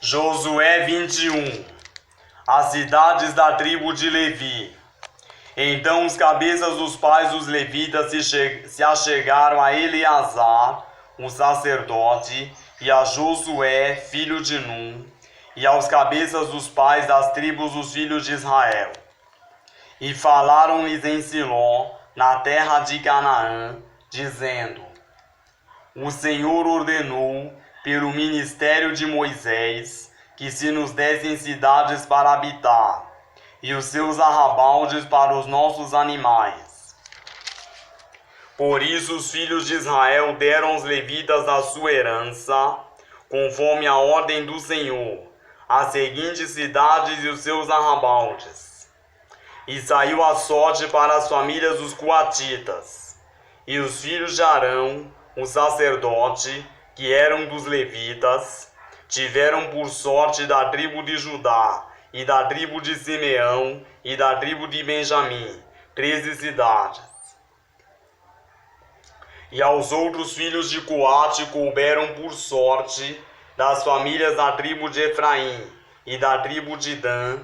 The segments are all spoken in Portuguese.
Josué 21. As cidades da tribo de Levi. Então os cabeças dos pais dos levitas se achegaram a Eleazar, o sacerdote, e a Josué, filho de Num, e aos cabeças dos pais das tribos dos filhos de Israel. E falaram-lhes em Siló, na terra de Canaã, dizendo: O Senhor ordenou, pelo ministério de Moisés, que se nos dessem cidades para habitar, e os seus arrabaldes para os nossos animais. Por isso os filhos de Israel deram aos levitas a sua herança, conforme a ordem do Senhor, as seguintes cidades e os seus arrabaldes. E saiu a sorte para as famílias dos coatitas. E os filhos de Arão, o sacerdote, que eram dos levitas, tiveram por sorte da tribo de Judá, e da tribo de Simeão, e da tribo de Benjamim, 13 cidades. E aos outros filhos de Coate couberam por sorte das famílias da tribo de Efraim, e da tribo de Dan,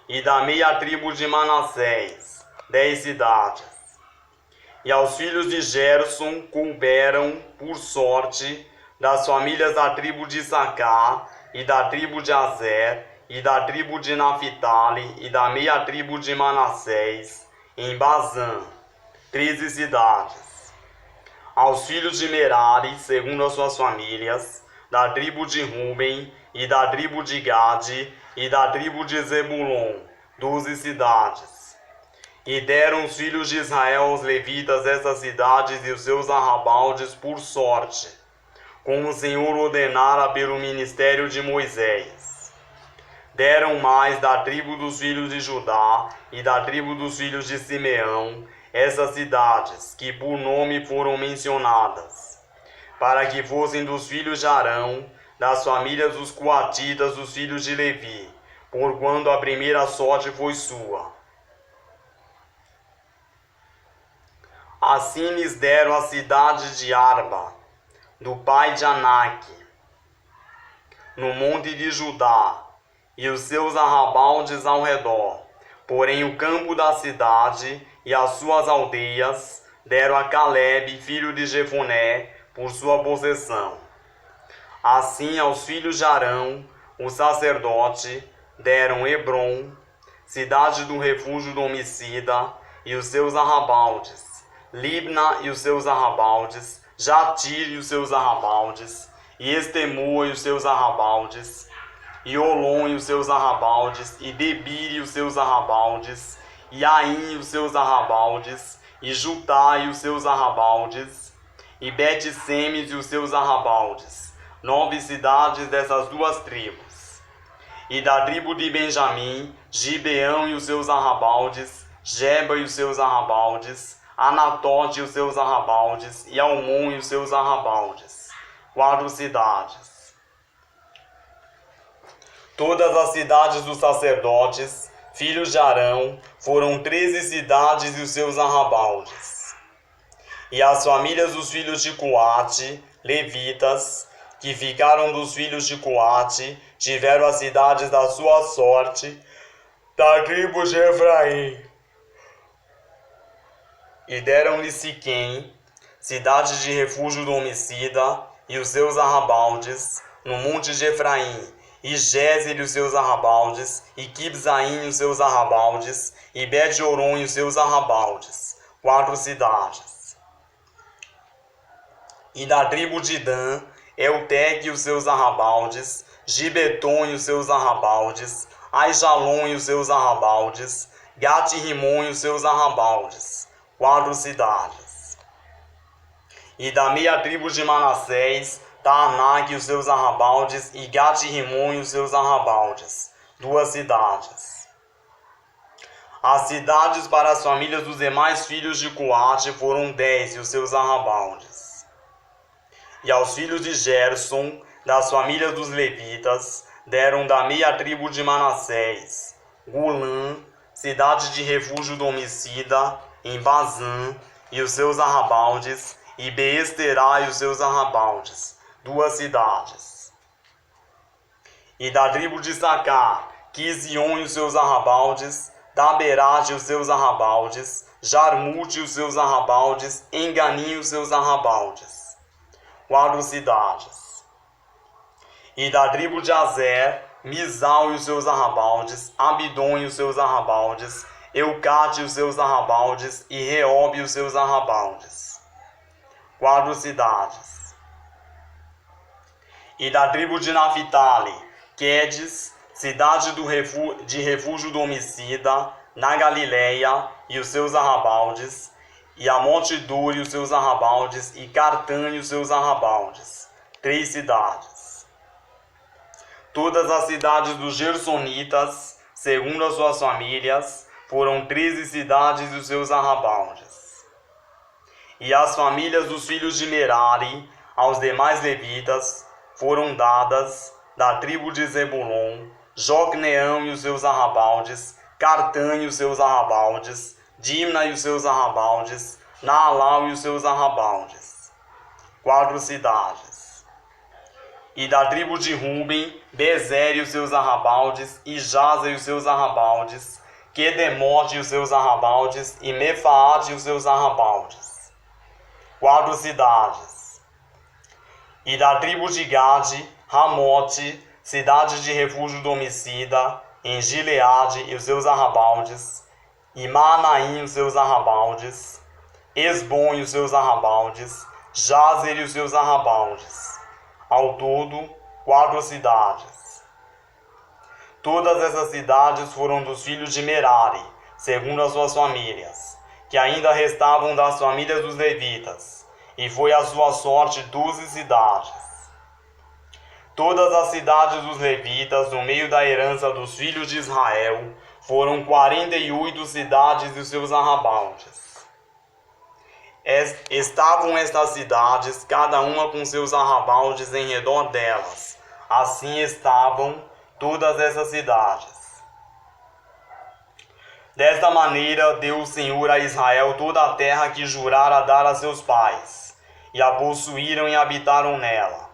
e da meia tribo de Manassés, 10 cidades. E aos filhos de Gerson couberam por sorte das famílias da tribo de Issacar, e da tribo de Azer, e da tribo de Naphtali, e da meia tribo de Manassés, em Bazã, 13 cidades. Aos filhos de Merari, segundo as suas famílias, da tribo de Ruben, e da tribo de Gade, e da tribo de Zebulon, 12 cidades. E deram os filhos de Israel aos levitas essas cidades e os seus arrabaldes por sorte, como o Senhor ordenara pelo ministério de Moisés. Deram mais da tribo dos filhos de Judá e da tribo dos filhos de Simeão essas cidades, que por nome foram mencionadas, para que fossem dos filhos de Arão, das famílias dos coatitas dos filhos de Levi, porquanto a primeira sorte foi sua. Assim lhes deram a cidade de Arba, do pai de Anak, no monte de Judá, e os seus arrabaldes ao redor. Porém o campo da cidade e as suas aldeias deram a Calebe, filho de Jefoné, por sua possessão. Assim aos filhos de Arão, o sacerdote, deram Hebrom, cidade do refúgio do homicida, e os seus arrabaldes, Libna e os seus arrabaldes, Jatir e os seus arrabaldes, e Estemoa e os seus arrabaldes, e Olom e os seus arrabaldes, e Debir e os seus arrabaldes, e Aim e os seus arrabaldes, e Jutá e os seus arrabaldes, e Bet-Semes e os seus arrabaldes, 9 cidades dessas duas tribos. E da tribo de Benjamim, Gibeão e os seus arrabaldes, Geba e os seus arrabaldes, Anatote e os seus arrabaldes, e Almon e os seus arrabaldes, 4 cidades. Todas as cidades dos sacerdotes, filhos de Arão, foram 13 cidades e os seus arrabaldes. E as famílias dos filhos de Coate, levitas, que ficaram dos filhos de Coate, tiveram as cidades da sua sorte, da tribo de Efraim. E deram-lhe Siquém, cidade de refúgio do homicida, e os seus arrabaldes, no monte de Efraim, e Gézer e os seus arrabaldes, e Quibzaim e os seus arrabaldes, e Bet-Horon e os seus arrabaldes, 4 cidades. E da tribo de Dan, Elteque e os seus arrabaldes, Gibeton e os seus arrabaldes, Aijalon e os seus arrabaldes, Gat-Rimon e os seus arrabaldes, 4 cidades. E da meia tribo de Manassés, Taanak e os seus arrabaldes, e Gat-Rimon e os seus arrabaldes, 2 cidades. As cidades para as famílias dos demais filhos de Coate foram 10 e os seus arrabaldes. E aos filhos de Gerson, das famílias dos levitas, deram da meia tribo de Manassés, Golã, cidade de refúgio do homicida, em Bazã, e os seus arrabaldes, e Beesterá e os seus arrabaldes, 2 cidades. e da tribo de Sacar, Quizion e os seus arrabaldes, Daberate e os seus arrabaldes, Jarmute e os seus arrabaldes, Enganim e os seus arrabaldes. 4 cidades. E da tribo de Azer, Misal e os seus arrabaldes, Abidom e os seus arrabaldes, Eucate e os seus arrabaldes, e Reob e os seus arrabaldes. 4 cidades. E da tribo de Naphtali, Quedes, cidade de refúgio do homicida, na Galileia e os seus arrabaldes, e Amonte Dor e os seus arrabaldes, e Cartã e os seus arrabaldes. 3 cidades. Todas as cidades dos Gersonitas, segundo as suas famílias, foram 13 cidades e os seus arrabaldes. E as famílias dos filhos de Merari, aos demais levitas, foram dadas da tribo de Zebulon, Jocneão e os seus arrabaldes, Cartã e os seus arrabaldes, Dimna e os seus arrabaldes, Naalau e os seus arrabaldes. 4 cidades. E da tribo de Ruben, Bezer e os seus arrabaldes, e Jaza e os seus arrabaldes, Quedemote e os seus arrabaldes, e Mefaate e os seus arrabaldes. 4 cidades. E da tribo de Gade, Ramote, cidade de refúgio do homicida, em Gileade e os seus arrabaldes, e Maanaim e os seus arrabaldes, Esbom e os seus arrabaldes, Jazer e os seus arrabaldes. Ao todo, 4 cidades. Todas essas cidades foram dos filhos de Merari, segundo as suas famílias, que ainda restavam das famílias dos levitas, e foi a sua sorte 12 cidades. Todas as cidades dos levitas, no meio da herança dos filhos de Israel, foram 48 cidades e os seus arrabaldes. Estavam estas cidades, cada uma com seus arrabaldes em redor delas. Assim estavam todas essas cidades. Desta maneira deu o Senhor a Israel toda a terra que jurara dar a seus pais, e a possuíram e habitaram nela.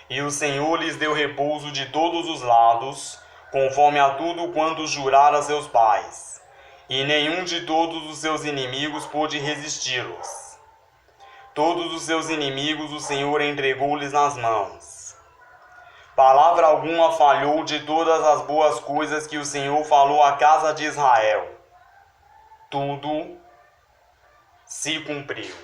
E o Senhor lhes deu repouso de todos os lados, conforme a tudo quanto jurara a seus pais, e nenhum de todos os seus inimigos pôde resisti-los. Todos os seus inimigos o Senhor entregou-lhes nas mãos. Palavra alguma falhou de todas as boas coisas que o Senhor falou à casa de Israel. Tudo se cumpriu.